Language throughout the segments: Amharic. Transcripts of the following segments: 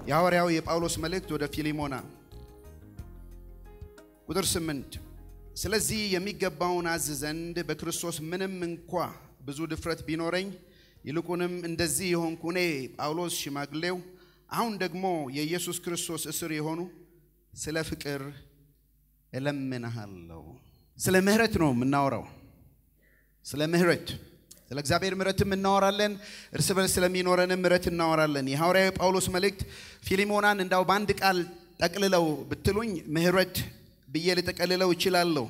የሐዋርያው የጳውሎስ መልእክት ወደ ፊሊሞና ቁጥር 8 ስለዚህ የሚገባውን አዝዘንድ በክርስቶስ ምንም እንኳን ብዙ ድፍረት ቢኖረኝ ይልቁንም እንደዚህ የሆንኩ እኔ ጳውሎስ ሽማግሌው አሁን ደግሞ የኢየሱስ ክርስቶስ እስር የሆኑ ስለ ፍቅር እለምንሃለሁ። ስለ ምህረት ነው የምናወራው። ስለ ምህረት ስለ እግዚአብሔር ምህረትም እናወራለን። እርስ በርስ ስለሚኖረን ምህረት እናወራለን። የሐዋርያው ጳውሎስ መልእክት ፊሊሞናን እንዳው በአንድ ቃል ጠቅልለው ብትሉኝ ምህረት ብዬ ልጠቀልለው እችላለሁ።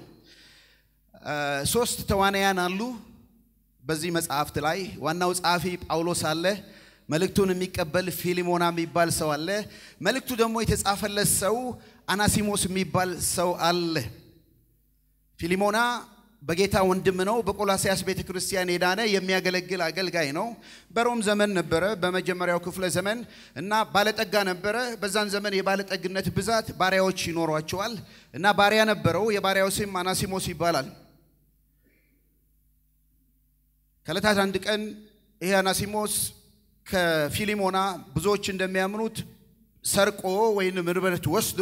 ሶስት ተዋናያን አሉ በዚህ መጽሐፍት ላይ። ዋናው ጻፊ ጳውሎስ አለ። መልእክቱን የሚቀበል ፊሊሞና የሚባል ሰው አለ። መልእክቱ ደግሞ የተጻፈለት ሰው አናሲሞስ የሚባል ሰው አለ። ፊሊሞና በጌታ ወንድም ነው። በቆላስይስ ቤተክርስቲያን የዳነ የሚያገለግል አገልጋይ ነው። በሮም ዘመን ነበረ፣ በመጀመሪያው ክፍለ ዘመን እና ባለጠጋ ነበረ። በዛን ዘመን የባለጠግነት ብዛት ባሪያዎች ይኖሯቸዋል እና ባሪያ ነበረው። የባሪያው ስም አናሲሞስ ይባላል። ከለታት አንድ ቀን ይሄ አናሲሞስ ከፊሊሞና ብዙዎች እንደሚያምኑት ሰርቆ ወይንም ምርበረት ወስዶ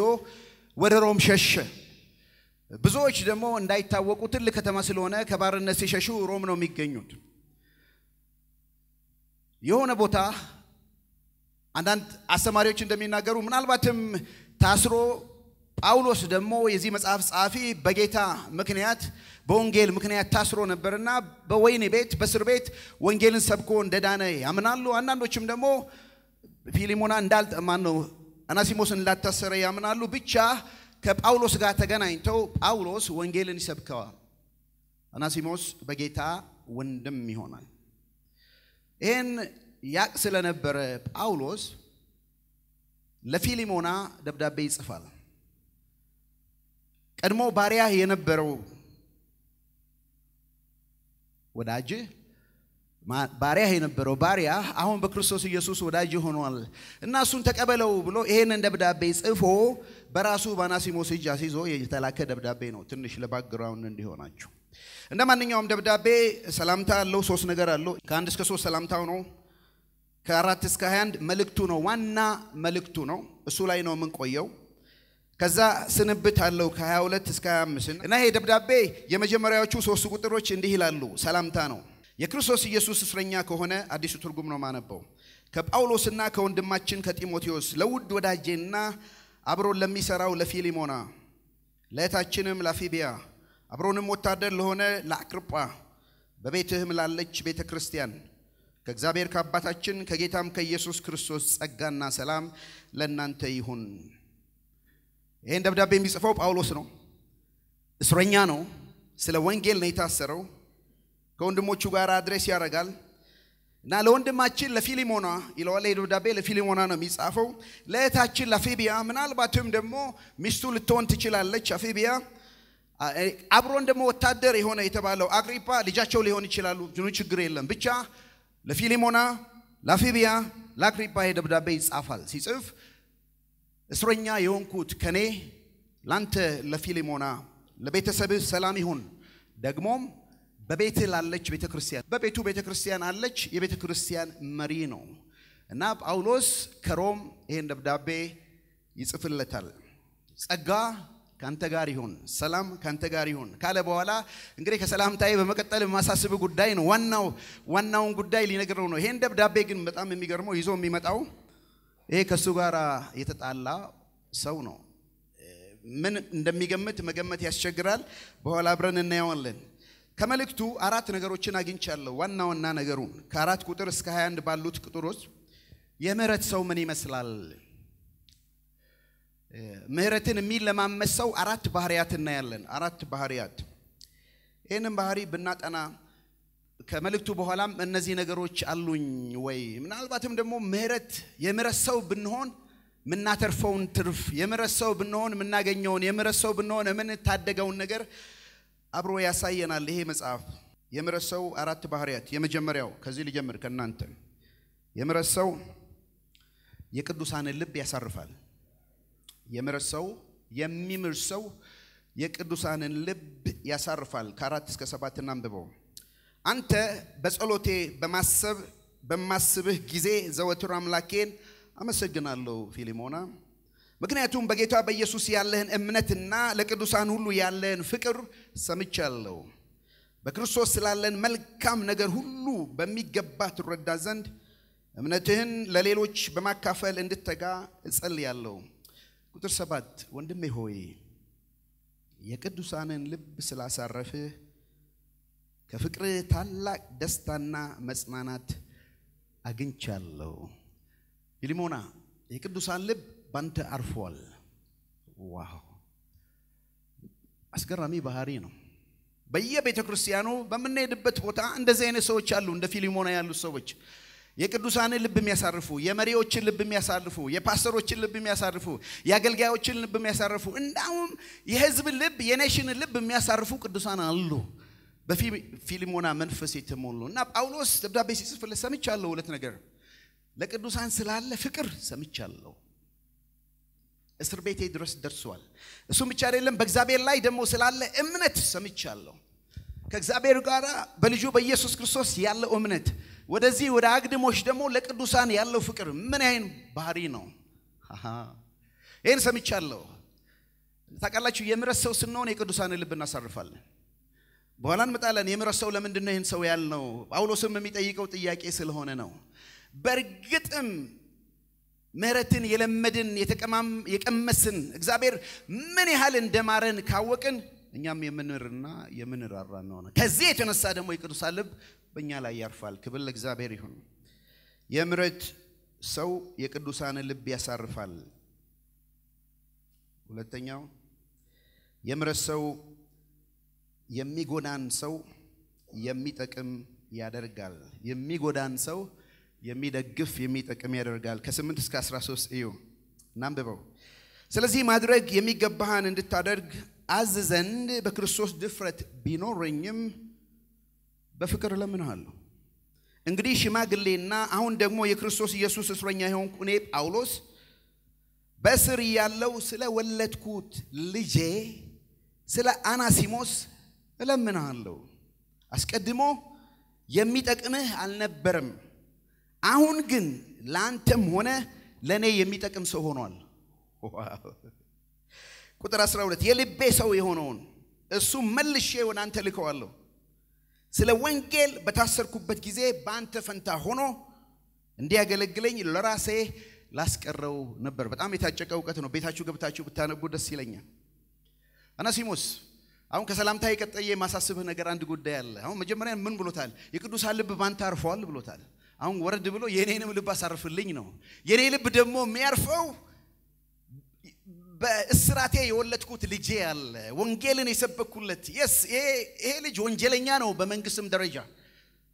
ወደ ሮም ሸሸ። ብዙዎች ደግሞ እንዳይታወቁ ትልቅ ከተማ ስለሆነ ከባርነት ሲሸሹ ሮም ነው የሚገኙት። የሆነ ቦታ አንዳንድ አስተማሪዎች እንደሚናገሩ ምናልባትም ታስሮ ጳውሎስ ደግሞ የዚህ መጽሐፍ ጻፊ በጌታ ምክንያት በወንጌል ምክንያት ታስሮ ነበርና በወይኔ ቤት በእስር ቤት ወንጌልን ሰብኮ እንደዳነ ያምናሉ። አንዳንዶችም ደግሞ ፊሊሞና አናሲሞስን እንዳታሰረ ያምናሉ። ብቻ ከጳውሎስ ጋር ተገናኝተው ጳውሎስ ወንጌልን ይሰብከዋል። አናሲሞስ በጌታ ወንድም ይሆናል። ይሄን ያቅ ስለነበረ ጳውሎስ ለፊሊሞና ደብዳቤ ይጽፋል። ቀድሞ ባሪያ የነበረው ወዳጅ ባሪያ የነበረው ባሪያ አሁን በክርስቶስ ኢየሱስ ወዳጅ ሆኗል እና እሱን ተቀበለው ብሎ ይሄንን ደብዳቤ ጽፎ በራሱ በአናሲሞስ እጅ አስይዞ የተላከ ደብዳቤ ነው። ትንሽ ለባክግራውንድ እንዲሆናችሁ እንደማንኛውም ደብዳቤ ሰላምታ አለው። ሶስት ነገር አለው። ከ1 እስከ 3 ሰላምታው ነው። ከ4 እስከ 21 መልእክቱ ነው። ዋና መልእክቱ ነው። እሱ ላይ ነው የምንቆየው። ከዛ ስንብት አለው ከ22 እስከ 25 እና ይሄ ደብዳቤ የመጀመሪያዎቹ 3 ቁጥሮች እንዲህ ይላሉ። ሰላምታ ነው። የክርስቶስ ኢየሱስ እስረኛ ከሆነ አዲሱ ትርጉም ነው ማነበው ከጳውሎስና ከወንድማችን ከጢሞቴዎስ ለውድ ወዳጄና አብሮን ለሚሰራው ለፊሊሞና ለእህታችንም ለፊቢያ አብሮንም ወታደር ለሆነ ለአክርጳ በቤትህም ላለች ቤተክርስቲያን ከእግዚአብሔር ከአባታችን ከጌታም ከኢየሱስ ክርስቶስ ጸጋና ሰላም ለእናንተ ይሁን። ይሄን ደብዳቤ የሚጽፈው ጳውሎስ ነው። እስረኛ ነው። ስለ ወንጌል ነው የታሰረው። ከወንድሞቹ ጋር አድሬስ ያደርጋል እና ለወንድማችን ለፊሊሞና ይለዋል። ይሄ ደብዳቤ ለፊሊሞና ነው የሚጻፈው። ለእህታችን ለፊቢያ ምናልባትም ደግሞ ሚስቱ ልትሆን ትችላለች። አፊቢያ አብሮን ደግሞ ወታደር የሆነ የተባለው አግሪፓ ልጃቸው ሊሆን ይችላሉ። ችግር የለም። ብቻ ለፊሊሞና ለፊቢያ ለአግሪፓ ይሄ ደብዳቤ ይጻፋል። ሲጽፍ እስረኛ የሆንኩት ከኔ ላንተ ለፊሊሞና ለቤተሰብህ ሰላም ይሁን። ደግሞም በቤት ላለች ቤተክርስቲያን በቤቱ ቤተክርስቲያን አለች። የቤተክርስቲያን መሪ ነው እና ጳውሎስ ከሮም ይሄን ደብዳቤ ይጽፍለታል። ጸጋ ካንተ ጋር ይሁን፣ ሰላም ካንተ ጋር ይሁን ካለ በኋላ እንግዲህ ከሰላምታዬ በመቀጠል ማሳሰብ ጉዳይ ነው። ዋናውን ጉዳይ ሊነግረው ነው። ይሄን ደብዳቤ ግን በጣም የሚገርመው ይዞ የሚመጣው ይሄ ከሱ ጋር የተጣላ ሰው ነው። ምን እንደሚገምት መገመት ያስቸግራል። በኋላ አብረን እናየዋለን። ከመልእክቱ 4 ነገሮችን አግኝቻለሁ። ዋና ነገሩን ከ4 ቁጥር እስከ 21 ባሉት ቁጥሮች የምህረት ሰው ምን ይመስላል? ምህረትን የሚለማመድ ሰው 4 ባህሪያት እናያለን። 4 ባህሪያት። ይሄንን ባህሪ ብናጠና ከመልእክቱ በኋላም እነዚህ ነገሮች አሉኝ ወይ ምናልባትም ደግሞ የምህረት ሰው ብንሆን ምናተርፈውን ትርፍ የምህረት ሰው ብንሆን ምናገኘውን የምህረት ሰው ብንሆን ምን ታደገውን ነገር አብሮ ያሳየናል ይሄ መጽሐፍ። የምህረት ሰው 4 ባህሪያት። የመጀመሪያው ከዚህ ልጀምር ከናንተ። የምህረት ሰው የቅዱሳንን ልብ ያሳርፋል። የምህረት ሰው የሚምር ሰው የቅዱሳንን ልብ ያሳርፋል። ከ4 እስከ 7 እናንብበው። አንተ በጸሎቴ በማሰብህ ጊዜ ዘወትር አምላኬን አመሰግናለሁ ፊሊሞና ምክንያቱም በጌታ በኢየሱስ ያለህን እምነትና ለቅዱሳን ሁሉ ያለህን ፍቅር ሰምቻለሁ በክርስቶስ ስላለን መልካም ነገር ሁሉ በሚገባ ትረዳ ዘንድ እምነትህን ለሌሎች በማካፈል እንድትተጋ እጸልያለሁ ቁጥር 7 ወንድሜ ሆይ የቅዱሳንን ልብ ስላሳረፍህ ከፍቅር ታላቅ ደስታና መጽናናት አግኝቻለሁ ፊሊሞና የቅዱሳን ልብ ባንተ አርፏል ዋው አስገራሚ ባህሪ ነው በየቤተክርስቲያኑ በመነየድበት ቦታ እንደዚህ አይነት ሰዎች አሉ እንደ ፊሊሞና ያሉ ሰዎች የቅዱሳንን ልብ የሚያሳርፉ የመሪዎችን ልብ የሚያሳርፉ የፓስተሮችን ልብ የሚያሳርፉ የአገልጋዮችን ልብ የሚያሳርፉ እንዳውም የህዝብ ልብ የኔሽን ልብ የሚያሳርፉ ቅዱሳን አሉ በፊሊሞና መንፈስ የተሞሉና ጳውሎስ ደብዳቤ ሲጽፍለት ሰምቻለሁ ሁለት ነገር ለቅዱሳን ስላለ ፍቅር ሰምቻለሁ እስር ቤቴ ድረስ ደርሷል እሱም ብቻ አይደለም በእግዚአብሔር ላይ ደግሞ ስላለ እምነት ሰምቻለሁ ከእግዚአብሔር ጋር በልጁ በኢየሱስ ክርስቶስ ያለው እምነት ወደዚህ ወደ አግድሞሽ ደግሞ ለቅዱሳን ያለው ፍቅር ምን አይን ባህሪ ነው ይሄን ሰምቻለሁ ታውቃላችሁ የምረሰው ስንሆን የቅዱሳን ልብ እናሳርፋለን በኋላ እንመጣለን የምረሰው ለምንድን ነው ይሄን ሰው ያልነው ጳውሎስም የሚጠይቀው ጥያቄ ስለሆነ ነው በርግጥም ምህረትን የለመድን የቀመስን እግዚአብሔር ምን ያህል እንደማረን ካወቅን እኛም የምንርና የምንራራ ነው ከዚህ የተነሳ ደግሞ የቅዱሳን ልብ በእኛ ላይ ያርፋል ክብር ለእግዚአብሔር ይሁን የምህረት ሰው የቅዱሳን ልብ ያሳርፋል ሁለተኛው የምህረት ሰው የሚጎዳን ሰው የሚጠቅም ያደርጋል የሚጎዳን ሰው የሚደግፍ የሚጠቅም ያደርጋል ከ8 እስከ 13 እዩ እናንብበው ስለዚህ ማድረግ የሚገባህን እንድታደርግ አዘዘንድ በክርስቶስ ድፍረት ቢኖርኝም በፍቅር ለምንሃለሁ እንግዲህ ሽማግሌና አሁን ደግሞ የክርስቶስ ኢየሱስ እስረኛ ሆንኩ እኔ ጳውሎስ በስር ያለው ስለ ወለድኩት ልጄ ስለ አናሲሞስ እለምንሃለሁ አስቀድሞ የሚጠቅምህ አልነበረም አሁን ግን ላንተም ሆነ ለኔ የሚጠቅም ሰው ሆኗል ቁጥር 12 የልቤ ሰው የሆነውን እሱ መልሼ ወደ አንተ ልከዋለሁ ስለ ወንጌል በታሰርኩበት ጊዜ በአንተ ፈንታ ሆኖ እንዲያገለግለኝ ለራሴ ላስቀረው ነበር በጣም የታጨቀ ዕውቀት ነው ቤታችሁ ገብታችሁ ብታነቡ ደስ ይለኛል አናሲሞስ አሁን ከሰላምታ የቀጠየ ማሳስብህ ነገር አንድ ጉዳይ አለ አሁን መጀመሪያ ምን ብሎታል የቅዱሳን ልብ ባንተ አርፏል ብሎታል አሁን ወረድ ብሎ የኔንም ልብ አሳርፍልኝ ነው የኔ ልብ ደግሞ የሚያርፈው በእስራቴ የወለድኩት ልጄ አለ ወንጌልን የሰበኩለት ይሄ ልጅ ወንጀለኛ ነው በመንግስትም ደረጃ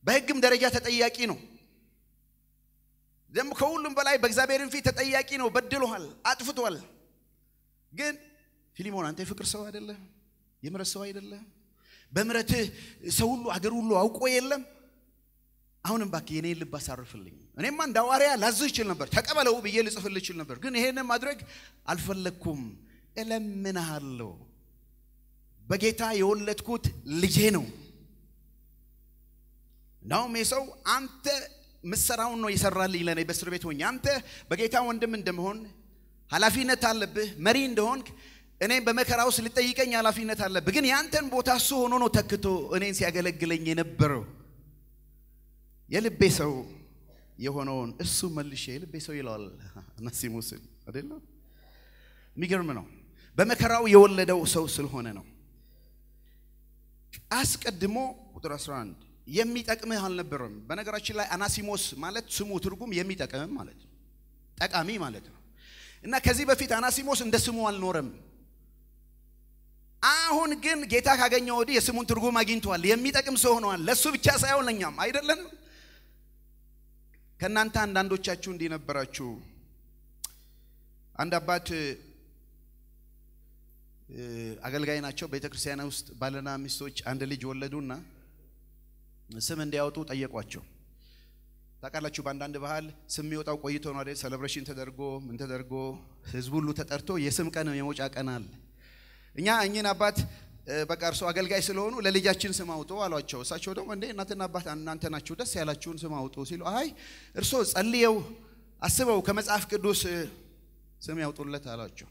በህግም ደረጃ ተጠያቂ ነው ደግሞ ከሁሉም በላይ በእግዚአብሔርም ፊት ተጠያቂ ነው በድሏል አጥፍቷል ግን ፊሊሞና አንተ ፍቅር ሰው አይደለ የምሕረት ሰው አይደለ በምሕረት ሰው ሁሉ አገር ሁሉ አውቆ የለም አሁንም ባክ የኔ ልብ አሳርፍልኝ እኔማ እንዳዋሪያ ላዝህ ይችል ነበር ተቀበለው ብዬ ልጽፍልህ ይችል ነበር ግን ይሄንን ማድረግ አልፈለኩም እለምንሃለሁ በጌታ የወለድኩት ልጄ ነው ነው መሰው አንተ መስራው ነው ይሰራልኝ ለኔ በእስር ቤት ሆኜ አንተ በጌታ ወንድም እንደመሆን ኃላፊነት አለብህ መሪ እንደሆንክ እኔ በመከራው ስለጠይቀኝ ኃላፊነት አለብህ ግን ያንተን ቦታ እሱ ሆኖ ነው ተክቶ እኔን ሲያገለግለኝ የነበረው የልቤ ሰው የሆነውን እሱ መልሼ የልቤ ሰው ይላል አናሲሞስ አይደል የሚገርም ነው በመከራው የወለደው ሰው ስለሆነ ነው አስቀድሞ ቁጥር 11 የሚጠቅምህ አልነበረም በነገራችን ላይ አናሲሞስ ማለት ስሙ ትርጉም የሚጠቅም ማለት ነው ጠቃሚ ማለት ነው እና ከዚህ በፊት አናሲሞስ እንደ ስሙ አልኖረም አሁን ግን ጌታ ካገኘው ወዲህ የስሙን ትርጉም አግኝቷል የሚጠቅም ሰው ሆኗል ለሱ ብቻ ሳይሆን ለኛም አይደለም ከናንተ አንዳንዶቻችሁ እንዲነበራችሁ አንድ አባት አገልጋይ ናቸው ቤተክርስቲያን ውስጥ ባለና ሚስቶች አንድ ልጅ ወለዱና ስም እንዲያወጡ ጠየቋቸው ታውቃላችሁ በአንዳንድ ባህል ስም የሚወጣው ቆይቶ ነው አይደል ሴሌብሬሽን ተደርጎ ምን ተደርጎ ህዝብ ሁሉ ተጠርቶ የስም ቀን የመውጫ ቀን አለ እኛ እኚህን አባት በቃ እርሱ አገልጋይ ስለሆኑ ለልጃችን ስም አውጡ አሏቸው እሳቸው ደግሞ እንዴ እናንተና አባት እናንተ ናችሁ ደስ ያላችሁን ስም አውጡ ሲሉ አይ እርሱ ጸልየው አስበው ከመጽሐፍ ቅዱስ ስም ያውጡለት አላቸው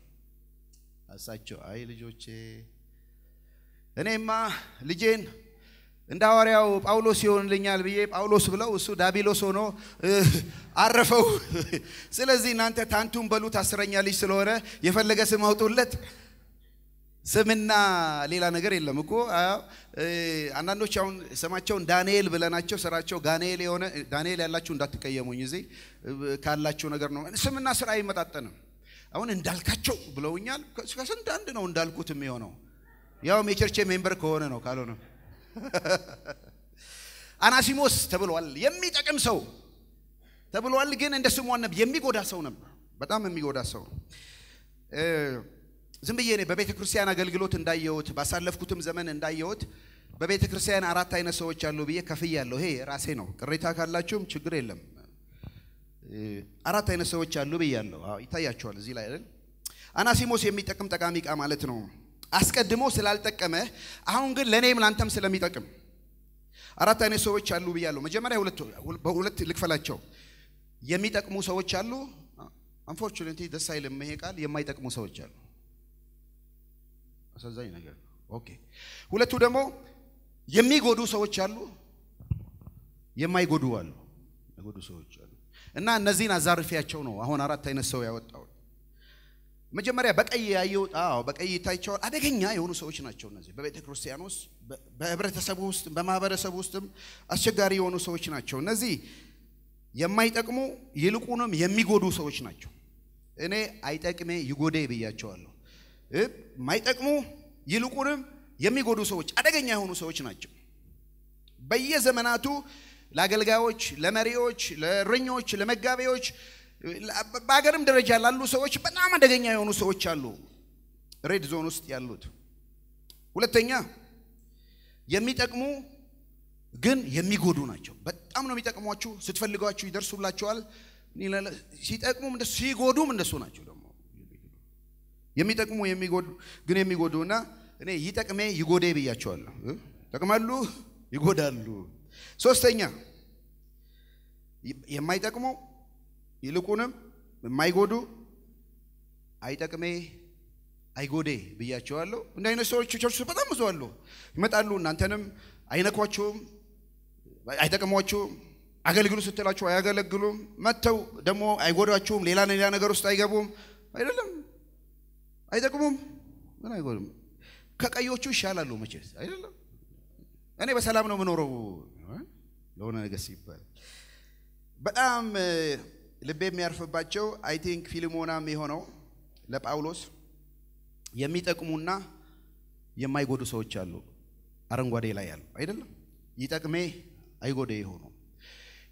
አሳቸው አይ ልጆቼ እኔማ ልጄን እንደ ሐዋርያው ጳውሎስ ይሆንልኛል ብዬ ጳውሎስ ብለው እሱ ዳቢሎስ ሆኖ አረፈው ስለዚህ እናንተ ታንቱን በሉት አስረኛ ልጅ ስለሆነ የፈለገ ስም አውጡለት ስምና ሌላ ነገር የለም እኮ አንዳንዶች አሁን ስማቸውን ዳንኤል ብለናቸው ስራቸው ጋንኤል የሆነ ዳንኤል ያላችሁ እንዳትቀየሙኝ እዚህ ካላችሁ ነገር ነው ስምና ስራ አይመጣጠንም አሁን እንዳልካቸው ብለውኛል ከስንት አንድ ነው እንዳልኩት የሚሆነው ያው የቸርች ሜምበር ከሆነ ነው ካልሆነ አናሲሞስ ተብሏል የሚጠቅም ሰው ተብሏል ግን እንደ ስሙ ነበር የሚጎዳ ሰው ነበር በጣም የሚጎዳ ሰው ዝም ብዬ እኔ በቤተ ክርስቲያን አገልግሎት እንዳየሁት ባሳለፍኩትም ዘመን እንዳየሁት በቤተ ክርስቲያን አራት አይነት ሰዎች አሉ ብዬ ከፍያለሁ ይሄ ራሴ ነው ቅሬታ ካላችሁም ችግር የለም አራት አይነት ሰዎች አሉ ብያለሁ ይታያችኋል እዚህ ላይ አይደል አናሲሞስ የሚጠቅም ጠቃሚ ዕቃ ማለት ነው አስቀድሞ ስላልጠቀመ አሁን ግን ለኔም ላንተም ስለሚጠቅም አራት አይነት ሰዎች አሉ ብያለሁ መጀመሪያ በሁለት ልክፈላቸው የሚጠቅሙ ሰዎች አሉ unfortunately ደስ አይልም ይሄ ቃል የማይጠቅሙ ሰዎች አሉ አሳዛኝ ነገር ኦኬ ሁለቱ ደግሞ የሚጎዱ ሰዎች አሉ የማይጎዱ አሉ የሚጎዱ ሰዎች አሉ እና እነዚህን አዛርፊያቸው ነው አሁን አራት አይነት ሰው ያወጣው መጀመሪያ በቀይ ያየው በቀይ ታይቻው አደገኛ የሆኑ ሰዎች ናቸው እነዚህ በቤተ ክርስቲያን ውስጥ በህብረተሰቡ ውስጥ በማህበረሰቡ ውስጥም አስቸጋሪ የሆኑ ሰዎች ናቸው እነዚህ የማይጠቅሙ ይልቁንም የሚጎዱ ሰዎች ናቸው እኔ አይጠቅሜ ይጎዴ ብያቸዋለሁ ማይጠቅሙ ይልቁንም የሚጎዱ ሰዎች አደገኛ የሆኑ ሰዎች ናቸው በየዘመናቱ ለአገልጋዮች ለመሪዎች ለረኞች ለመጋቢዎች በአገርም ደረጃ ያሉ ሰዎች በጣም አደገኛ የሆኑ ሰዎች አሉ ሬድ ዞን ውስጥ ያሉት ሁለተኛ የሚጠቅሙ ግን የሚጎዱ ናቸው በጣም ነው የሚጠቅሟችሁ ስትፈልጓችሁ ይደርሱላችኋል ሲጠቅሙም እንደሱ ሲጎዱም እንደሱ ናቸው ደግሞ የሚጠቅሙ የሚጎዱ ግን የሚጎዱና እኔ ይጠቅሜ ይጎዴ ብያቸዋለሁ ጠቅማሉ ይጎዳሉ ሶስተኛ የማይጠቅሙ ይልቁንም የማይጎዱ አይጠቅሜ አይጎዴ ብያቸዋለሁ እንደ አይነት ሰዎች ቸርች በጣም ብዙ አሉ ይመጣሉ እናንተንም አይነኳችሁም አይጠቅሟችሁም አገልግሉ ስትላችሁ አያገለግሉም መተው ደግሞ አይጎዳችሁም ሌላ ነገር ውስጥ አይገቡም አይደለም አይጠቅሙም ምን አይጎዱም ከቀዮቹ ይሻላሉ መቼስ አይደለም እኔ በሰላም ነው ምኖረው ለሆነ ነገር ሲባል በጣም ልቤ የሚያርፍባቸው አይ ቲንክ ፊልሞናም የሆነው ለጳውሎስ የሚጠቅሙና የማይጎዱ ሰዎች አሉ አረንጓዴ ላይ ያሉ አይደለም ይጠቅሜ አይጎዴ ይሆኑ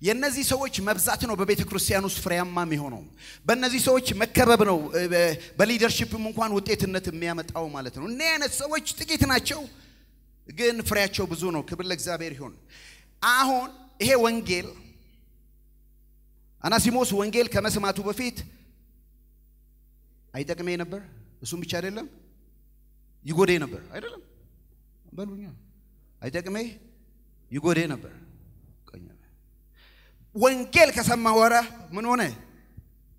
የነዚህ ሰዎች መብዛት ነው በቤተ ክርስቲያን ውስጥ ፍሬያማም ይሆነው በእነዚህ ሰዎች መከበብ ነው በሊደርሺፕም እንኳን ውጤትነት የሚያመጣው ማለት ነው እነ አይነት ሰዎች ጥቂት ናቸው ግን ፍሬያቸው ብዙ ነው ክብር ለእግዚአብሔር ይሁን አሁን ይሄ ወንጌል አናሲሞስ ወንጌል ከመስማቱ በፊት አይጠቅሜ ነበር እሱም ብቻ አይደለም ይጎዴ ነበር አይደለም በሉኛ አይጠቅሜ ይጎዴ ነበር ወንጌል ከሰማ ወራ ምን ሆነ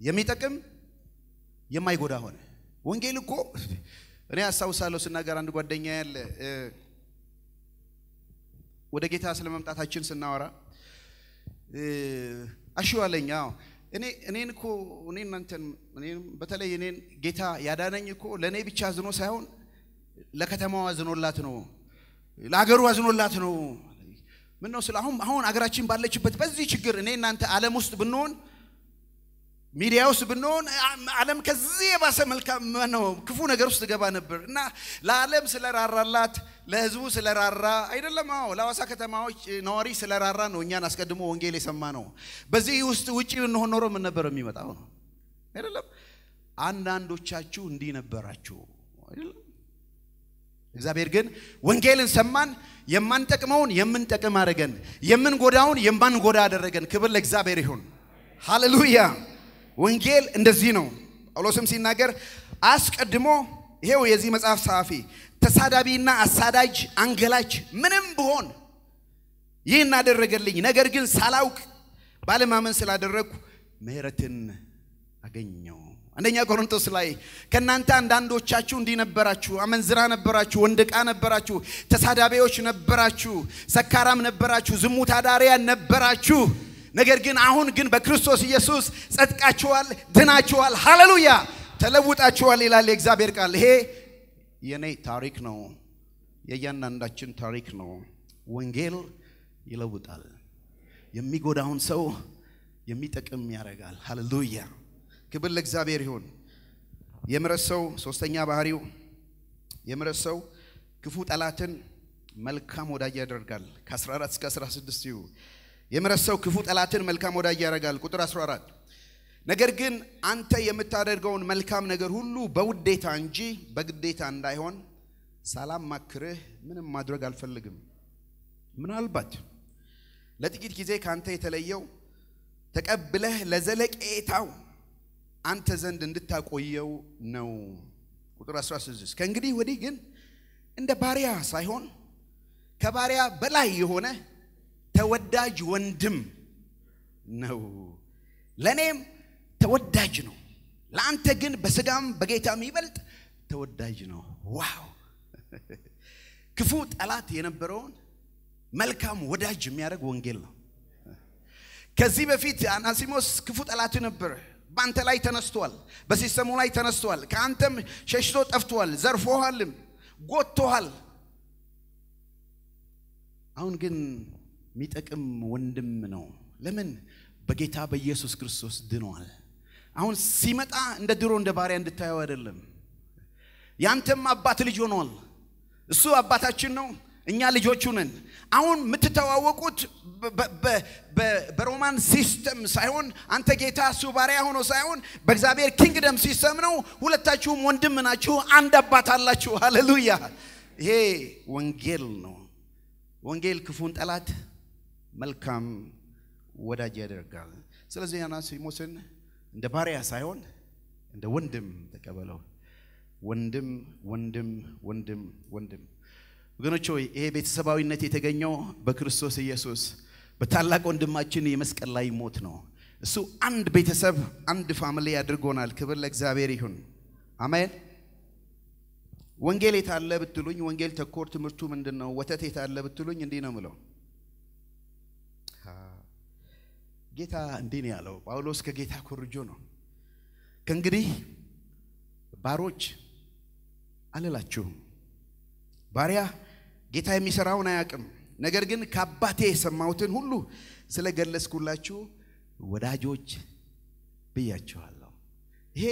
የሚጠቅም የማይጎዳ ሆነ ወንጌል እኮ እኔ አሳውሳለሁ ስናገር አንድ ጓደኛ ያለ ወደ ጌታ ስለመምጣታችን ስናወራ አሽዋለኛው እኔን እኮ እናንተን በተለይ እኔን ጌታ ያዳነኝ እኮ ለኔ ብቻ አዝኖ ሳይሆን ለከተማው አዝኖላት ነው ለሀገሩ አዝኖላት ነው ምን ነው አሁን አገራችን ባለችበት በዚህ ችግር እኔ እናንተ ዓለም ውስጥ ብንሆን ሚዲያ ውስጥ ብንሆን ዓለም ከዚህ የባሰ መልካም ነው ክፉ ነገር ውስጥ ገባ ነበር እና ለዓለም ስለራራላት ለህዝቡ ስለራራ አይደለም ለዋሳ ከተማዎች ነዋሪ ስለራራ ነው እኛን አስቀድሞ ወንጌል የሰማ ነው በዚህ ውስጥ ውጪ ብንሆን ኖሮ ምን ነበር የሚመጣው ነው አይደለም አንዳንዶቻችሁ እንዲህ ነበራችሁ አይደለም እግዚአብሔር ግን ወንጌልን ሰማን የማንጠቅመውን የምንጠቅም አደረገን የምንጎዳውን የማንጎዳ አደረገን ክብር ለእግዚአብሔር ይሁን ሃሌሉያ ወንጌል እንደዚህ ነው ጳውሎስም ሲናገር አስቀድሞ ይሄው የዚህ መጽሐፍ ጸሐፊ ተሳዳቢና አሳዳጅ አንገላች ምንም ቢሆን ይህን አደረገልኝ ነገር ግን ሳላውቅ ባለማመን ስላደረኩ ምህረትን አገኘው አንደኛ ቆሮንቶስ ላይ ከናንተ አንዳንዶቻችሁ እንዲነበራችሁ አመንዝራ ነበራችሁ ወንድቃ ነበራችሁ ተሳዳቢዎች ነበራችሁ ሰካራም ነበራችሁ ዝሙት አዳሪያ ነበራችሁ ነገር ግን አሁን ግን በክርስቶስ ኢየሱስ ጸድቃችኋል ድናችኋል ሃሌሉያ ተለውጣችኋል ይላል የእግዚአብሔር ቃል ይሄ የኔ ታሪክ ነው የያንዳንዳችን ታሪክ ነው ወንጌል ይለውጣል የሚጎዳውን ሰው የሚጠቅም ያረጋል ሃሌሉያ ክብር ለእግዚአብሔር ይሁን የምረሰው ሶስተኛ ባህሪው የምረሰው ክፉ ጠላትን መልካም ወዳጅ ያደርጋል ከ14 እስከ 16 የምረሰው ክፉ ጠላትን መልካም ወዳጅ ያደርጋል ቁጥር 14 ነገር ግን አንተ የምታደርገውን መልካም ነገር ሁሉ በውዴታ እንጂ በግዴታ እንዳይሆን ሰላም ማክርህ ምንም ማድረግ አልፈልግም ምናልባት ለጥቂት ጊዜ ካንተ የተለየው ተቀብለህ ለዘለቄታው አንተ ዘንድ እንድታቆየው ነው ቁጥር 16 ከእንግዲህ ወዲህ ግን እንደ ባሪያ ሳይሆን ከባሪያ በላይ የሆነ ተወዳጅ ወንድም ነው ለኔም ተወዳጅ ነው ለአንተ ግን በስጋም በጌታም ይበልጥ ተወዳጅ ነው ዋው ክፉ ጠላት የነበረውን መልካም ወዳጅ የሚያደርግ ወንጌል ነው ከዚህ በፊት አናሲሞስ ክፉ ጠላት ነበር ባንተ ላይ ተነስቷል በሲስተሙ ላይ ተነስቷል ካንተም ሸሽቶ ጠፍቷል ዘርፎሃልም ጎትቶሃል አሁን ግን ሚጠቅም ወንድም ነው ለምን በጌታ በኢየሱስ ክርስቶስ ድኗል አሁን ሲመጣ እንደ ድሮ እንደ ባሪያ እንድታየው አይደለም ያንተም አባት ልጅ ሆኗል እሱ አባታችን ነው እኛ ልጆቹ ነን አሁን ምትተዋወቁት በሮማን ሲስተም ሳይሆን አንተ ጌታ እሱ ባሪያ ሆኖ ሳይሆን በእግዚአብሔር ኪንግደም ሲስተም ነው ሁለታችሁም ወንድም ናችሁ አንድ አባት አላችሁ ሃሌሉያ ይሄ ወንጌል ነው ወንጌል ክፉን ጠላት መልካም ወዳጅ ያደርጋል ስለዚህ አናሲሞስን እንደ ባሪያ ሳይሆን እንደ ወንድም ተቀበለው ወንድም ወንድም ወንድም ወንድም ወገኖች ሆይ ይሄ ቤተሰባዊነት የተገኘው በክርስቶስ ኢየሱስ በታላቅ ወንድማችን የመስቀል ላይ ሞት ነው እሱ አንድ ቤተሰብ አንድ ፋሚሊ ያድርጎናል ክብር ለእግዚአብሔር ይሁን አሜን ወንጌል የታለ ብትሉኝ ወንጌል ተኮር ትምርቱ ምንድነው ወተት የታለ ብትሉኝ እንዲህ ነው ምለው ጌታ እንዲህ ነው ያለው ጳውሎስ ከጌታ ኮርጆ ነው ከእንግዲህ ባሮች አልላችሁም ባሪያ ጌታ የሚሰራውን አያውቅም ነገር ግን ከአባቴ የሰማሁትን ሁሉ ስለገለጽኩላችሁ ወዳጆች ብያችኋለሁ ይሄ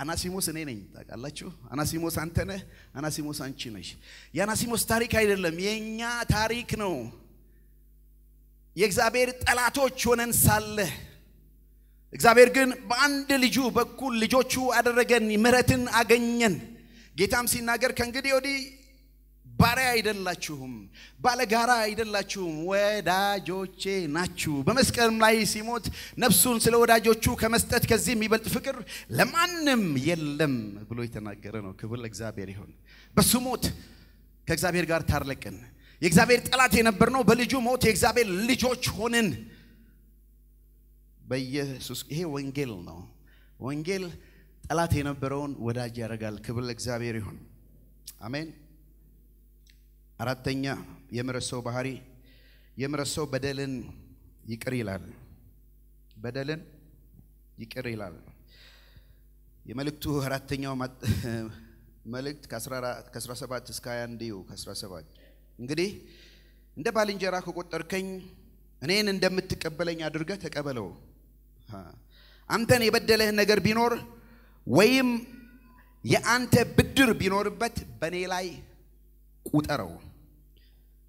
አናሲሞስ እኔ ነኝ ታውቃላችሁ አናሲሞስ አንተ ነህ አናሲሞስ አንቺ ነሽ የአናሲሞስ ታሪክ አይደለም የኛ ታሪክ ነው የእግዚአብሔር ጠላቶች ሆነን ሳለ እግዚአብሔር ግን በአንድ ልጁ በኩል ልጆቹ አደረገን ምህረትን አገኘን ጌታም ሲናገር ከእንግዲህ ወዲህ ባሪያ አይደላችሁም ባለጋራ አይደላችሁም ወዳጆቼ ናችሁ በመስቀልም ላይ ሲሞት ነፍሱን ስለ ወዳጆቹ ከመስጠት ከዚህ የሚበልጥ ፍቅር ለማንም የለም ብሎ የተናገረ ነው ክብር ለእግዚአብሔር ይሁን በሱ ሞት ከእግዚአብሔር ጋር ታረቅን የእግዚአብሔር ጠላት የነበርነው በልጁ ሞት የእግዚአብሔር ልጆች ሆነን በኢየሱስ ይሄ ወንጌል ነው ወንጌል ጠላት የነበረውን ወዳጅ ያደርጋል ክብር ለእግዚአብሔር ይሁን አሜን አራተኛ የምረሰው ባህሪ የምረሰው በደልን ይቅር ይላል በደልን ይቅር ይላል የመልእክቱ አራተኛው መልእክት ከ17 እስከ 21 ከ17 እንግዲህ እንደ ባልንጀራ ከቆጠርከኝ እኔን እንደምትቀበለኝ አድርገህ ተቀበለው አንተን የበደለህ ነገር ቢኖር ወይም የአንተ ብድር ቢኖርበት በኔ ላይ ቁጠረው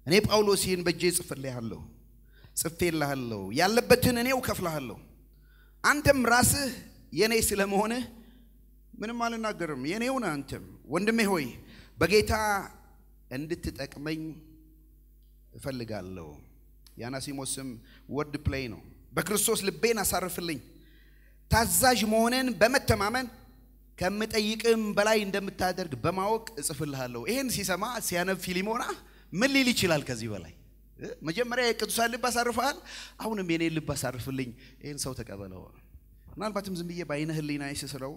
እኔ ጳውሎስ ይህን በእጄ ጽፌልሃለሁ ያለበትን እኔው ከፍልሃለሁ አንተም ራስህ የኔ ስለመሆንህ ምንም አልናገርም የኔው ነህ አንተም ወንድሜ ሆይ በጌታ እንድትጠቅመኝ እፈልጋለሁ ያናሲሞስም ወርድ ፕሌይ ነው በክርስቶስ ልቤን አሳርፍልኝ ታዛዥ መሆንን በመተማመን ከምጠይቅም በላይ እንደምታደርግ በማወቅ እጽፍልሃለሁ ይሄን ሲሰማ ሲያነብ ፊሊሞና ምን ሊል ይችላል ከዚህ በላይ መጀመሪያ የቅዱሳን ልብ አሳርፈሃል አሁንም የኔ ልብ አሳርፍልኝ ይሄን ሰው ተቀበለው ምናልባትም ዝም ብዬ ባይነ ህሊና ይስስረው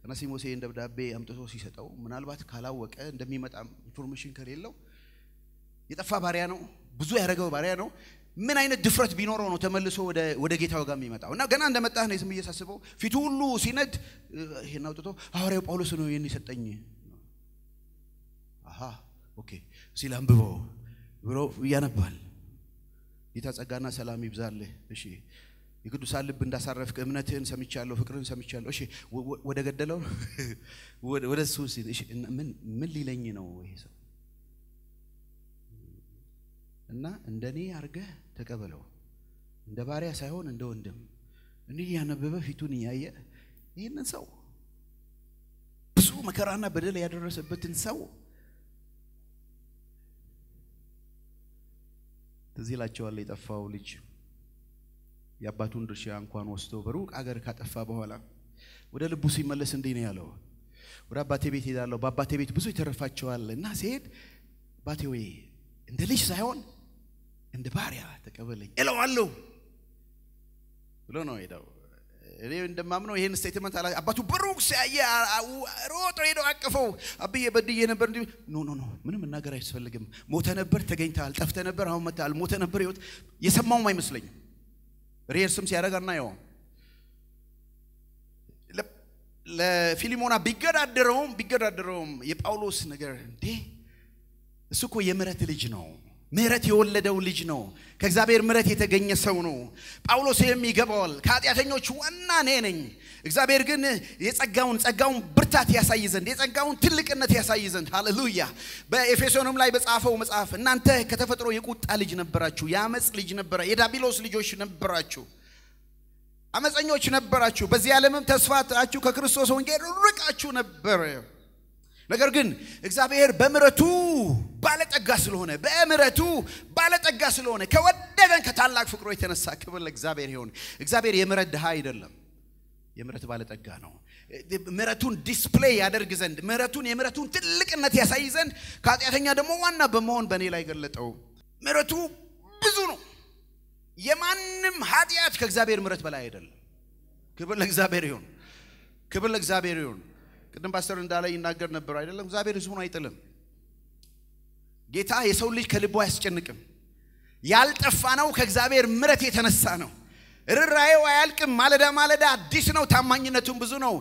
አናሲሞስ ይሄን ደብዳቤ አምጥቶ ሲሰጠው ምናልባት ካላወቀ እንደሚመጣ ኢንፎርሜሽን ከሌለው የጠፋ ባሪያ ነው ብዙ ያረጋው ባሪያ ነው ምን አይነት ድፍረት ቢኖረው ነው ተመልሶ ወደ ጌታው ጋር የሚመጣውና ገና እንደመጣህ ነው ዝም ብዬ ሳስበው ፊቱ ሁሉ ሲነድ ይሄን አውጥቶ ሐዋርያው ጳውሎስ ነው ይሄን ይሰጠኝ አሃ ኦኬ ሲላምብበው ብሎ ያነባል ጌታ ጸጋና ሰላም ይብዛልህ እሺ የቅዱሳን ልብ እንዳሳረፍክ እምነትህን ሰምቻለሁ ፍቅርህን ሰምቻለሁ እሺ ወደ ገደለው ወደ ሱስ እሺ ምን ሊለኝ ነው ይሄ ሰው እና እንደኔ አርገህ ተቀበለው እንደ ባሪያ ሳይሆን እንደ ወንድም እንዲህ ያነበበ ፊቱን ያየ ይሄንን ሰው ብዙ መከራና በደል ያደረሰበትን ሰው ተዚላቸዋል የጠፋው ልጅ ያባቱን ድርሻ እንኳን ወስዶ በሩቅ አገር ካጠፋ በኋላ ወደ ልቡ ሲመለስ እንዴ ነው ያለው ወደ አባቴ ቤት ሄዳለሁ በአባቴ ቤት ብዙ ይተረፋቸዋልና ሲሄድ አባቴ ወይ እንደ ልጅ ሳይሆን እንደ ባሪያ ተቀበለኝ እለዋለሁ ብሎ ነው ሄደው እኔ እንደማምነው ይሄን ስቴትመንት አባቱ በሩቅ ሲያየ ሮጦ ሄዶ አቀፈው አብዬ በድዬ ነበር እንዴ ኖ ምንም ነገር አይስፈልግም ሞተ ነበር ተገኝታል ጠፍተ ነበር አሁን መጣል ሞተ ነበር ይወት የሰማውም አይመስለኝም ሪየርስም ሲያረጋና ያው ለፊሊሞና ቢገዳደረውም የጳውሎስ ነገር እንዴ እሱኮ የምሕረት ልጅ ነው ምሕረት የወለደው ልጅ ነው ከእግዚአብሔር ምሕረት የተገኘ ሰው ነው ጳውሎስ የሚገባዋል ከኃጢአተኞች ዋና ነኝ እግዚአብሔር ግን ጸጋውን ብርታት ያሳይ ዘንድ የጸጋውን ትልቅነት ያሳይ ዘንድ ሃሌሉያ በኤፌሶንም ላይ በጻፈው መጽሐፍ እናንተ ከተፈጥሮ የቁጣ ልጅ ነበራችሁ ያመጽ ልጅ ነበራ የዳቢሎስ ልጆች ነበራችሁ አመፀኞች ነበራችሁ በዚህ ዓለምም ተስፋታችሁ ከክርስቶስ ወንጌል ርቃችሁ ነበር ነገር ግን እግዚአብሔር በምሕረቱ ባለጠጋ ስለሆነ ከወደደን ከታላቅ ፍቅሩ የተነሳ ክብር ለእግዚአብሔር ይሁን እግዚአብሔር የምሕረት ድሃ አይደለም የምሕረት ባለጠጋ ነው ምሕረቱን ዲስፕሌይ ያደርግ ዘንድ የምሕረቱን ትልቅነት ያሳይ ዘንድ ከኃጢአተኛ ደግሞ ዋና በመሆን በእኔ ላይ ገለጠው ምሕረቱ ብዙ ነው የማንም ኃጢአት ከእግዚአብሔር ምሕረት በላይ አይደለም ክብር ለእግዚአብሔር ይሁን ቅድም ፓስተር እንዳለ ይናገር ነበር አይደለም እግዚአብሔር ሕዝቡን አይጥልም ጌታ የሰው ልጅ ከልቡ አያስጨንቅም ያልጠፋ ነው ከእግዚአብሔር ምሕረት የተነሳ ነው ርራዬው አያልቅም ማለዳ አዲስ ነው ታማኝነቱም ብዙ ነው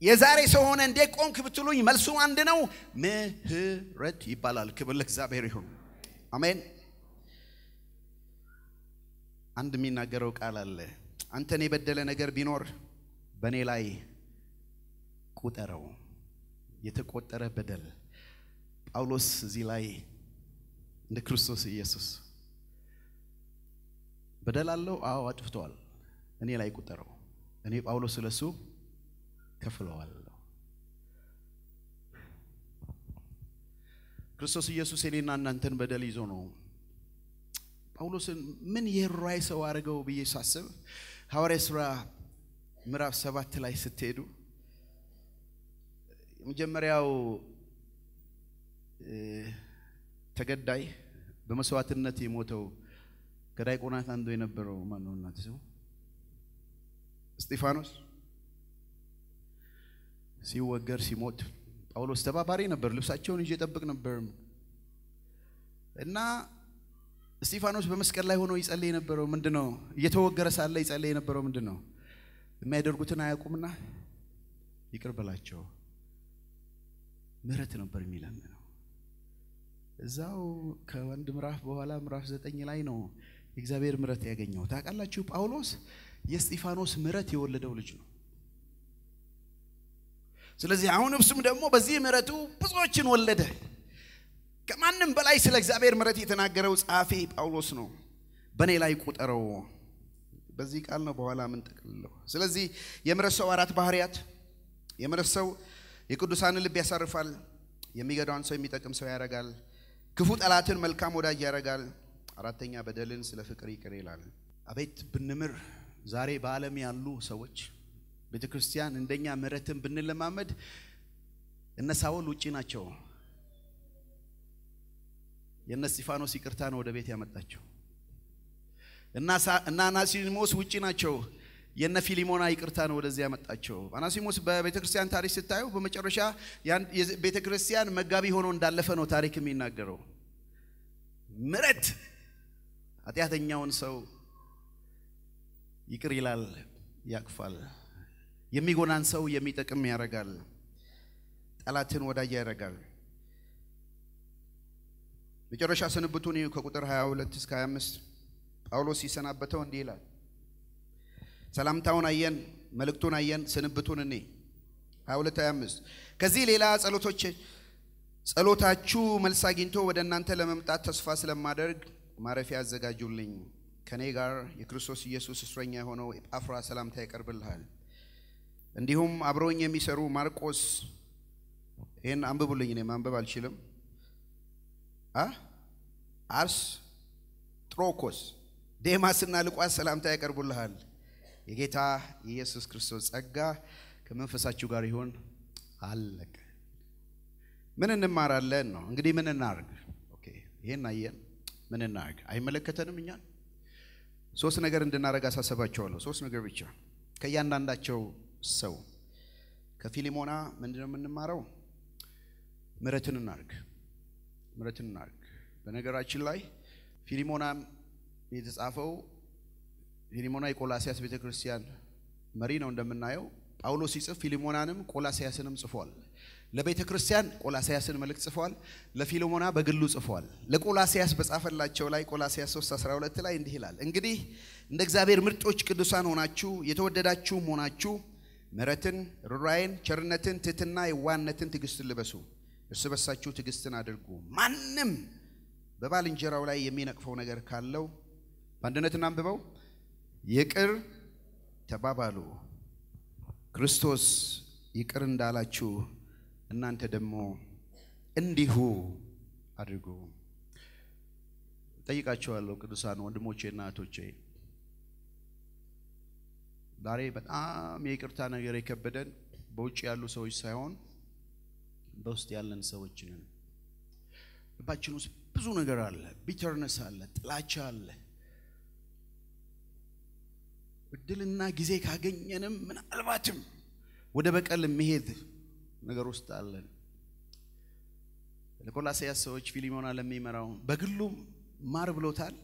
የዛሬ ሰው ሆነ እንደ ቆንክ ብትሉኝ መልሱ አንድ ነው ምሕረት ይባላል ክብር ለእግዚአብሔር ይሁን አሜን አንድ የሚናገረው ቃል አለ አንተን የበደለ ነገር ቢኖር በኔ ላይ ቁጠረው የተቆጠረ በደል ጳውሎስ እዚህ ላይ እንደ ክርስቶስ ኢየሱስ በደል አለው አዎ አጥፍቷል እኔ ላይ ቁጠረው እኔ ጳውሎስ ስለሱ ከፍለዋለሁ ክርስቶስ ኢየሱስ እኔና እናንተን በደል ይዞ ነው ጳውሎስን ምን የራይ ሰው አረገው ብዬ ሳስብ ሐዋርያ ሥራ ምዕራፍ 7 ላይ ስትሄዱ መጀመሪያው ተገዳይ በመስዋዕትነት የሞተው ከዳይቆናት አንዱ የነበረው ማን ነው እናት ሰው እስጢፋኖስ ሲወገር ሲሞት ጳውሎስ ተባባሪ ነበር ልብሳቸውን ይዤ ጠብቅ ነበር እና እስጢፋኖስ በመስቀል ላይ ሆኖ ይጸልይ የነበረው ምንድነው እየተወገረ ሳለ ይጸልይ የነበረው ምንድነው የሚያደርጉትን አያውቁምና ይቅር በላቸው ምሕረት ነበር የሚለምነው እዛው ከወንድ ምዕራፍ በኋላ ምዕራፍ 9 ላይ ነው እግዚአብሔር ምሕረት ያገኘው ታውቃላችሁ ጳውሎስ የእስጢፋኖስ ምሕረት የወለደው ልጅ ነው ስለዚህ አሁን እሱም ደግሞ በዚህ ምሕረቱ ብዙዎችን ወለደ ከማንም በላይ ስለ እግዚአብሔር ምሕረት የተናገረው ጻፊ ጳውሎስ ነው በኔ ላይ ቁጠረው በዚህ ቃል ነው በኋላ ምን ተቀልለው ስለዚህ የምሕረት ሰው አራት ባህሪያት የምሕረት ሰው የቅዱሳን ልብ ያሳርፋል የሚገዳውን ሰው የሚጠቅም ሰው ያረጋል ክፉ ጠላትን መልካም ወዳጅ ያረጋል አራተኛ በደልን ስለ ፍቅር ይቅር ይላል አቤት ብንምር ዛሬ በዓለም ያሉ ሰዎች ቤተክርስቲያን እንደኛ ምሕረትን ብንለማመድ እነ ሳውል ውጪ ናቸው የነ እስጢፋኖስ ይቅርታ ነው ወደ ቤት ያመጣቸው እና አናሲሞስ ውጪ ናቸው የነ ፊሊሞና ይቅርታ ነው ወደዚህ ያመጣቸው። አናሲሞስ በቤተክርስቲያን ታሪክ ስታዩ በመጨረሻ ያን ቤተክርስቲያን መጋቢ ሆኖ እንዳለፈ ነው ታሪክ የሚናገረው። ምሕረት ኃጢአተኛውን ሰው ይቅር ይላል፣ ያቅፋል። የሚጎናን ሰው የሚጠቅም ያረጋል፣ ጠላትን ወዳጅ ያረጋል። መጨረሻ ስንብቱን ከቁጥር 22 እስከ 25 ጳውሎስ ሲሰናበተው እንዲህ ይላል። ሰላምታውን አየን፣ መልእክቱን አየን፣ ስንብቱን እኔ 22-25 ከዚህ ሌላ ጸሎታችሁ መልስ አግኝቶ ወደ እናንተ ለመምጣት ተስፋ ስለማደርግ ማረፊያ አዘጋጁልኝ። ከኔ ጋር የክርስቶስ ኢየሱስ እስረኛ ሆነው ኤጳፍራ ሰላምታ ያቀርብልሃል። እንዲሁም አብረውኝ የሚሰሩ ማርቆስ ይሄን አንብቡልኝ፣ እኔ ማንበብ አልችልም። አርስ ጥሮኮስ ዴማስና ሉቃስ ሰላምታ ያቀርቡልሃል። የጌታ ኢየሱስ ክርስቶስ ጸጋ ከመንፈሳችሁ ጋር ይሁን። አለቀ። ምን እንማራለን ነው እንግዲህ? ምን እናርግ? ኦኬ ይሄን አየን። ምን እናርግ? አይመለከተንም እኛን። ሶስት ነገር እንድናረግ አሳሰባቸዋለሁ። ሶስት ነገር ብቻ ከእያንዳንዳቸው ሰው። ከፊሊሞና ምንድነው የምንማረው? ምሕረትን እናርግ። ምሕረትን እናርግ። በነገራችን ላይ ፊሊሞና የተጻፈው ፊሊሞና የቆላሲያስ ቤተክርስቲያን መሪ ነው እንደምናየው። ጳውሎስ ሲጽፍ ፊሊሞናንም ቆላሲያስንም ጽፏል። ለቤተክርስቲያን ቆላሲያስን መልእክት ጽፏል፣ ለፊሊሞና በግሉ ጽፏል። ለቆላሲያስ በጻፈላቸው ላይ ቆላሲያስ 3:12 ላይ እንዲህ ይላል፣ እንግዲህ እንደ እግዚአብሔር ምርጦች ቅዱሳን ሆናችሁ የተወደዳችሁም ሆናችሁ ምሕረትን፣ ርኅራኄን፣ ቸርነትን፣ ትሕትና፣ የዋህነትን፣ ትዕግስትን ልበሱ። እርስ በርሳችሁ ትዕግስትን አድርጉ። ማንም በባልንጀራው ላይ የሚነቅፈው ነገር ካለው በአንድነት እናንብበው፣ ይቅር ተባባሉ፣ ክርስቶስ ይቅር እንዳላችሁ እናንተ ደግሞ እንዲሁ አድርጉ። ጠይቃችኋለሁ ቅዱሳን ወንድሞቼና እህቶቼ፣ ዛሬ በጣም የይቅርታ ነገር የከበደን በውጭ ያሉ ሰዎች ሳይሆን በውስጥ ያለን ሰዎች ነን። ልባችን ውስጥ ብዙ ነገር አለ፣ ቢተርነስ አለ፣ ጥላቻ አለ። እድልና ጊዜ ካገኘንም ምናልባትም ወደ በቀል መሄድ ነገር ውስጥ አለን። ለቆላሲያስ ሰዎች ፊሊሞና ለሚመራው በግሉም ማር ብሎታል።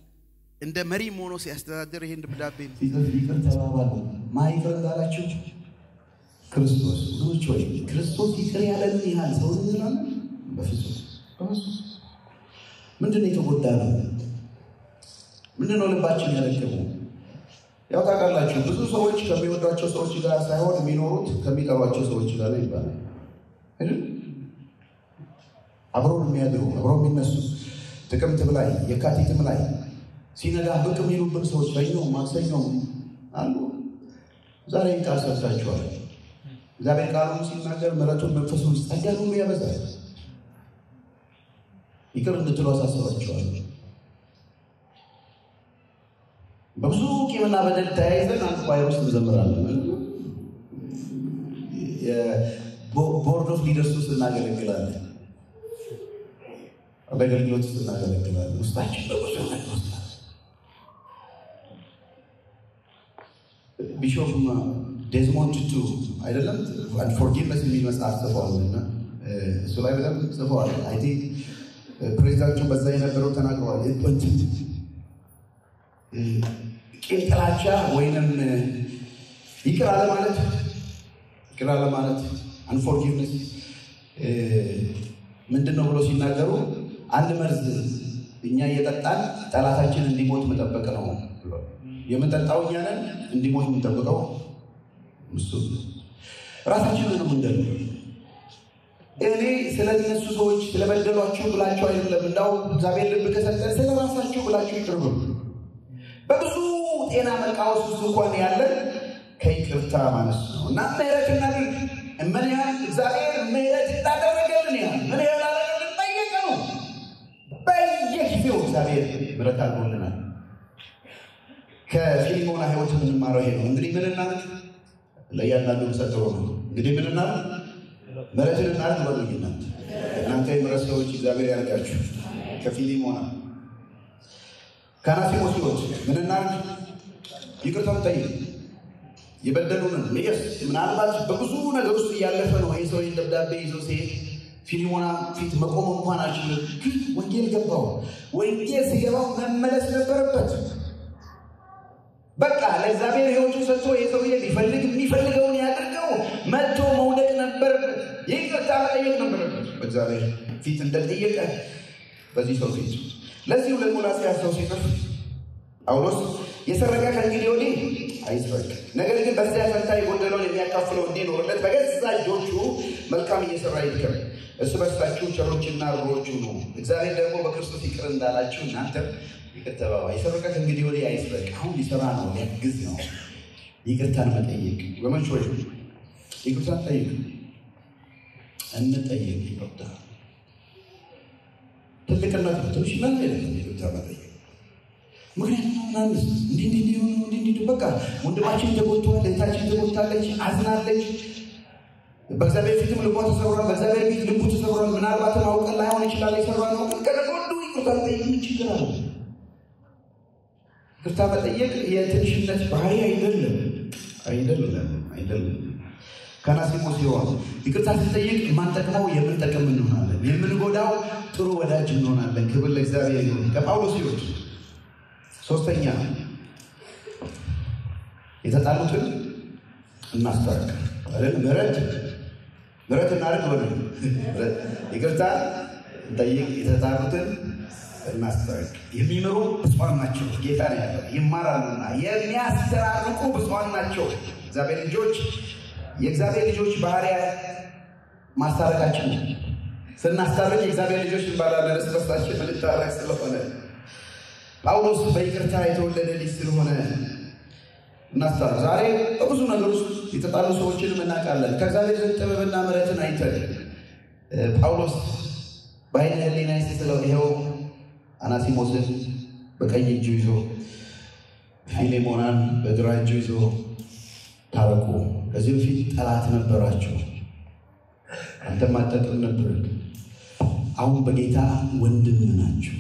እንደ መሪ ሆኖ ሲያስተዳድር ይሄን ደብዳቤ ይቅር ተባባሉ። ማይቅር እንዳላችሁ ክርስቶስ ብዙዎች ወይ ክርስቶስ ይቅር ያለን ያህል ሰው እንላለን። በፍጹም ምንድነው የተጎዳነው? ምንድነው ልባችን ያለቀቀው? ያው ታውቃላችሁ ብዙ ሰዎች ከሚወዷቸው ሰዎች ጋር ሳይሆን የሚኖሩት ከሚጠሏቸው ሰዎች ጋር ነው ይባላል አይደል? አብረው የሚያድሩ አብረው የሚነሱ ጥቅምት ላይ የካቲትም ላይ ሲነጋ ብቅ የሚሉብን ሰዎች በየው ማክሰኞም አሉ። ዛሬ ቃል ሰጥታችኋል። እግዚአብሔር ቃሉን ሲናገር ምሕረቱን መንፈሱን ጸጋን ሁሉ ያበዛል። ይቅር እንድትሉ አሳስባችኋል። በብዙ ቂምና በደል ተያይዘን አንድ ኳየር ውስጥ እንዘምራለን። ቦርድ ኦፍ ሊደርስ ውስጥ እናገለግላለን። በአገልግሎት ውስጥ እናገለግላለን። ውስጣችን በብዙ ነገር ውስጥ ቢሾፕ ዴዝሞንድ ቱ አይደለም አንፎርጊቭነስ የሚል መጽሐፍ ጽፈዋልና እሱ ላይ በጣም ጽፈዋል። አይ ቲንክ ፕሬዚዳንቱ በዛ የነበረው ተናግረዋል። ቂም፣ ጥላቻ ወይንም ይቅር አለ ማለት አንፎርጊቭነስ ምንድነው ብሎ ሲናገሩ አንድ መርዝ እኛ እየጠጣን ጠላታችን እንዲሞት መጠበቅ ነው ብሎ የምንጠጣው እኛ ነን፣ እንዲሞት የምንጠብቀው እሱ ራሳችንን ነው የምንደለው። እኔ ስለነሱ ሰዎች ስለበደሏችሁ ብላችሁ አይደለም፣ እንዳው እግዚአብሔር ልብ ከሰጠ ስለራሳችሁ ብላችሁ ይቅር በሉ። በብዙ ጤና መቃወስ ውስጥ እንኳን ያለን ከይቅርታ ማነስ ነው። እና ምሕረት እናድርግ። ምን ያህል እግዚአብሔር ምሕረት እንዳደረገልን ያህል ምን ያህል አደረገልን ጠየቀ ነው። በየጊዜው እግዚአብሔር ምሕረት አድርጎልናል። ከፊሊሞና ሕይወት የምንማረው ይሄ ነው። እንግዲህ ምን እናድርግ? ለእያንዳንዱ ሰጠው ነው። እንግዲህ ምን እናድርግ? ምሕረትን እናድርግ በሉኝና እናንተ የምሕረት ሰዎች እግዚአብሔር ያርጋችሁ። ከፊሊሞና ከአናሲሞስ ሕይወት ምን እናድርግ? ይቅርታ እንጠይቅ። የበደሉንን ለየስ ምናልባት በብዙ ነገር ውስጥ ያለፈ ነው ይሄ ሰው ደብዳቤ ይዞ ሲሄድ ፊሊሞና ፊት መቆም እንኳን አልቻለም ግን ወንጌል ገባው ወንጌል ሲገባው መመለስ ነበረበት በቃ ለእግዚአብሔር ሕይወቱን ሰጥቶ የሰውዬ የሚፈልገውን ያድርገው መጥቶ መውደቅ ነበረበት ይቅርታ መጠየቅ ነበረበት በእግዚአብሔር ፊት እንደጠየቀ በዚህ ሰው ፊት ለዚህ ለቆላስይስ ሰው ሲጽፍ ጳውሎስ የሰረቀ ከእንግዲህ ወዲህ አይስረቅ ነገር ግን በዚያ ፈንታ የጎደለውን የሚያካፍለው እንዲኖርለት በገዛ እጆቹ መልካም እየሰራ ይድከም እርስ በርሳችሁ ቸሮችና ሩሮች ሁኑ እግዚአብሔር ደግሞ በክርስቶስ ይቅር እንዳላችሁ እናንተም ይቅር ተባባሉ የሰረቀ ከእንግዲህ ወዲህ አይስረቅ አሁን ሊሰራ ነው ሊያግዝ ነው ይቅርታን መጠየቅ ወመንቾች ይቅርታን ጠይቅ እንጠይቅ ይቅርታ ትልቅነት ትንሽ ምን አይደለም ይቅርታ መጠየቅ ምክንያቱም አንስ እንዲህ በቃ ወንድማችን ተጎድቷል እህታችን ተጎድታለች አዝናለች በእግዚአብሔር ፊትም ልቧ ተሰብሯል በእግዚአብሔር ፊት ልቡ ተሰብሯል ምናልባትም አውቀን ላይሆን ይችላል የሰራነው ከደጎዱ ይቅርታ መጠየቅ ችግር አለ ይቅርታ መጠየቅ የትንሽነት ባህሪ አይደለም ከናሲሞስ ይሆን ይቅርታ ሲጠይቅ ማንጠቅመው የምንጠቅም እንሆናለን የምንጎዳው ጥሩ ወዳጅ እንሆናለን ክብር ለእግዚአብሔር ይሁን ከጳውሎስ ይወጥ ሶስተኛ የተጣሉትን እናስታርቅ አይደል ምሕረት እናድርግ ወደ ይቅርታ ጠይቅ የተጣሉትን እናስታርቅ የሚመሩ ብፁዓን ናቸው ጌታ ነው ያለው ይማራሉና የሚያስተራርቁ ብፁዓን ናቸው እግዚአብሔር ልጆች የእግዚአብሔር ልጆች ባህሪያ ማስታረቃችን ስናስታርቅ የእግዚአብሔር ልጆች እንባላለን እርስ በርሳችን እንታረቅ ስለሆነ ጳውሎስ በይቅርታ የተወለደ ልጅ ስለሆነ እናስታርቅ ዛሬ በብዙ ነገር ውስጥ የተጣሉ ሰዎችን እናውቃለን ከእግዚአብሔር ዘንድ ጥበብና ምሕረትን አይተን ጳውሎስ በዓይነ ሕሊና ሲስለው ይኸው አናሲሞስን በቀኝ እጁ ይዞ ፊሌሞናን በግራ እጁ ይዞ ታረቁ ከዚህ በፊት ጠላት ነበራቸው አንተም አጠቅም ነበር አሁን በጌታ ወንድም ናቸው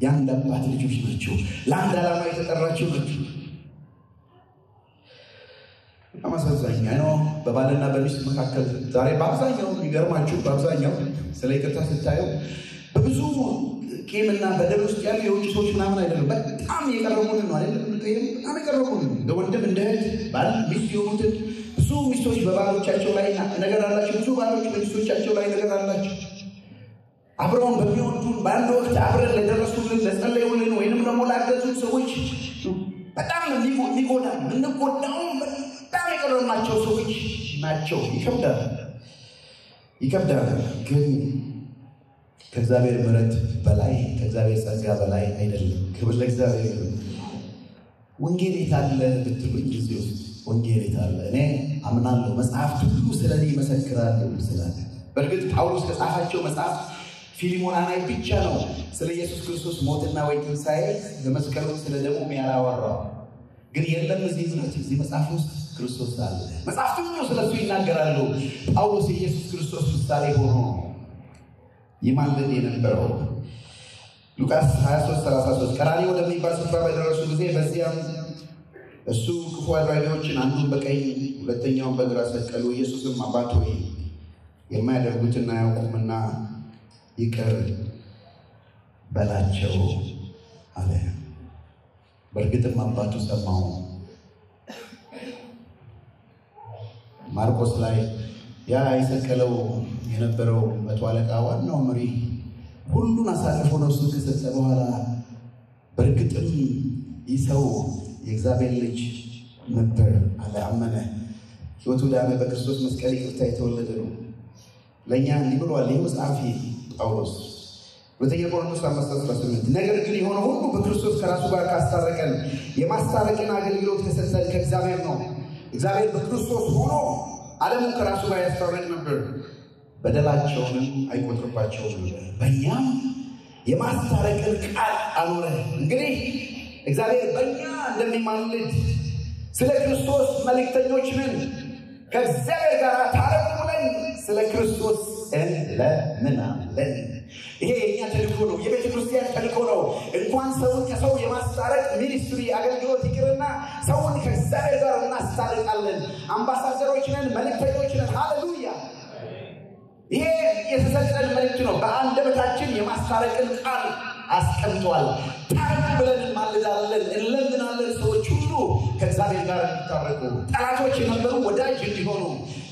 የአንድ አባት ልጆች ናቸው ለአንድ ዓላማ የተጠራቸው ናቸው አማሳዛኝ ነው በባልና በሚስት መካከል ዛሬ በአብዛኛው ይገርማችሁ በአብዛኛው ስለ ይቅርታ ስታየው በብዙ ቂምና በደል ውስጥ ያሉ የውጭ ሰዎች ምናምን አይደለም በጣም የቀረቡን ነው አይደል በጣም የቀረቡን ለወንድም እንደ እህት ባል ሚስት የሆኑትን ብዙ ሚስቶች በባሎቻቸው ላይ ነገር አላቸው ብዙ ባሎች በሚስቶቻቸው ላይ ነገር አላቸው አብረውን በሚወዱን በአንድ ወቅት አብረን ለደረሱልን ለጸለዩልን ወይንም ደግሞ ላገዙን ሰዎች በጣም ሊጎዳ ምንጎዳው በጣም የቀረናቸው ሰዎች ናቸው ይከብዳል ግን ከእግዚአብሔር ምሕረት በላይ ከእግዚአብሔር ጸጋ በላይ አይደለም ክብር ለእግዚአብሔር ወንጌል የታለ ብትሉኝ እዚህ ውስጥ ወንጌል የታለ እኔ አምናለሁ መጽሐፍት ሁሉ ስለኔ ይመሰክራሉ ስላለ በእርግጥ ጳውሎስ ከጻፋቸው መጽሐፍ ፊሊሞና ላይ ብቻ ነው ስለ ኢየሱስ ክርስቶስ ሞትና ወይ ትንሣኤ በመስቀሉ ስለ ደሙ ያላወራው ግን የለም እዚህ መጽሐፍ ውስጥ ክርስቶስ አለ መጽሐፍት ሁሉ ስለሱ ይናገራሉ ጳውሎስ ኢየሱስ ክርስቶስ ምሳሌ ሆኖ ይማልድ የነበረው ሉቃስ 23:33 ቀራንዮ ወደሚባል ስፍራ በደረሱ ጊዜ በዚያም እሱ ክፉ አድራጊዎችን አንዱን በቀኝ ሁለተኛውን በግራ ሰቀሉ ኢየሱስም አባት ሆይ የማያደርጉትን አያውቁምና ይቅር በላቸው አለ በእርግጥም አባቱ ሰማው ማርቆስ ላይ ያ የሰቀለው የነበረው መቶ አለቃ ዋናው መሪ ሁሉን አሳልፎ ነፍሱ ከሰጠ በኋላ በእርግጥም ይሰው የእግዚአብሔር ልጅ ነበር አመነ ሕይወቱ ዳነ በክርስቶስ መስቀል ይቅርታ የተወለደ ነው ለእኛ እንዲህ ብሏል ይህ ጸሐፊ ጳውሎስ ሁለተኛ ቆሮንቶስ 5:18 ነገር ግን የሆነ ሁሉ በክርስቶስ ከራሱ ጋር ካስታረቀን የማስታረቅን አገልግሎት ከሰጠን ከእግዚአብሔር ነው እግዚአብሔር በክርስቶስ ሆኖ ዓለሙን ከራሱ ጋር ያስታርቅ ነበር በደላቸውንም አይቆጥርባቸውም ነበር በእኛም የማስታረቅን ቃል አኖረ እንግዲህ እግዚአብሔር በእኛ እንደሚማልድ ስለ ክርስቶስ መልእክተኞች ነን ከእግዚአብሔር ጋር ታረቁ ብለን ስለ ክርስቶስ እንለምናለን ይሄ የኛ ተልእኮ ነው የቤተ ክርስቲያን ተልእኮ ነው እንኳን ሰውን ከሰው የማስታረቅ ሚኒስትሪ አገልግሎት ይቅርና ሰውን ከእግዚአብሔር ጋር እናስታርቃለን አምባሳደሮች ነን፣ መልእክተኞች ነን። ሃሌሉያ! ይሄ የተሰጠን መልእክት ነው። በአንደበታችን የማስታረቅን ቃል አስቀምጧል። ታረቁ ብለን እንማልዳለን፣ እንለምናለን። ሰዎች ሁሉ ከእግዚአብሔር ጋር እንዲታረቁ፣ ጠላቶች የነበሩ ወዳጅ እንዲሆኑ፣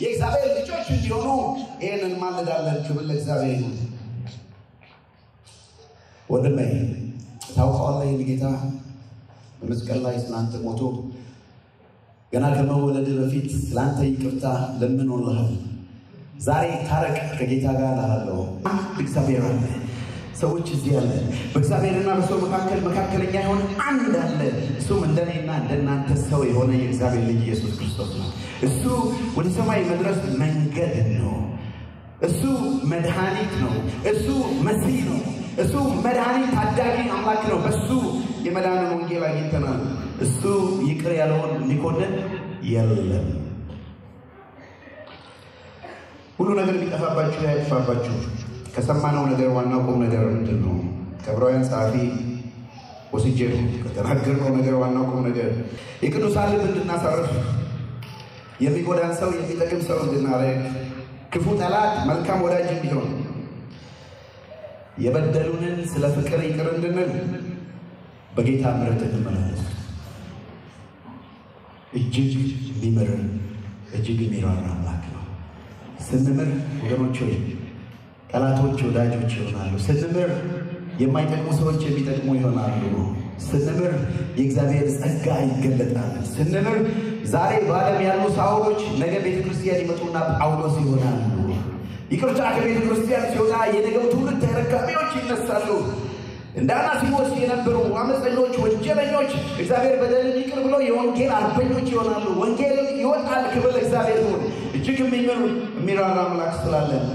የእግዚአብሔር ልጆች እንዲሆኑ ይህን እንማልዳለን። ክብር ለእግዚአብሔር ይሁን። ወንድሜ ታውቀዋለህ፣ ይህን ጌታ በመስቀል ላይ ስላንተ ሞቶ ገና ከመወለድ በፊት ስላንተ ይቅርታ ለምኖልሃል። ዛሬ ታረቅ ከጌታ ጋር አለው። እግዚአብሔር አለ። ሰዎች እዚህ አለ። በእግዚአብሔርና በሰው መካከለኛ የሆነ አንድ አለ። እሱም እንደኔና እንደናንተ ሰው የሆነ የእግዚአብሔር ልጅ ኢየሱስ ክርስቶስ ነው። እሱ ወደ ሰማይ መድረስ መንገድ ነው። እሱ መድኃኒት ነው። እሱ መሲህ ነው። እሱ መድኃኒት ታዳጊ አምላክ ነው። በሱ የመዳንን ወንጌል አግኝተናል። እሱ ይቅር ያለውን ሊኮንን የለም። ሁሉ ነገር ቢጠፋባችሁ ያይፋባችሁ። ከሰማነው ነገር ዋናው ቁም ነገር ምንድን ነው? ከዕብራውያን ጸሐፊ ወስጄ ከተናገርነው ነገር ዋናው ቁም ነገር የቅዱሳን ልብ እንድናሳርፍ፣ የሚጎዳን ሰው የሚጠቅም ሰው እንድናረግ፣ ክፉ ጠላት መልካም ወዳጅ እንዲሆን፣ የበደሉንን ስለ ፍቅር ይቅር እንድንል በጌታ ምሕረት እንመላለስ። እጅግ የሚምር እጅግ የሚራራ አምላክ ነው። ስንምር ወገኖች ሆይ ጠላቶች ወዳጆች ይሆናሉ። ስንምር የማይጠቅሙ ሰዎች የሚጠቅሙ ይሆናሉ። ስንምር የእግዚአብሔር ጸጋ ይገለጣል። ስንምር ዛሬ በዓለም ያሉ ሳውሎች ነገ ቤተክርስቲያን ይመጡና ጳውሎስ ይሆናሉ። ይቅርታ ከቤተክርስቲያን ሲወጣ የነገው ትውልድ ተረካቢዎች ይነሳሉ። እንደ አናሲሞስ የነበሩ አመፀኞች፣ ወንጀለኞች እግዚአብሔር በደልን ይቅር ብሎ የወንጌል አርበኞች ይሆናሉ። ወንጌል ይወጣል። ክብር ለእግዚአብሔር ይሁን። እጅግ የሚራራ አምላክ ስላለን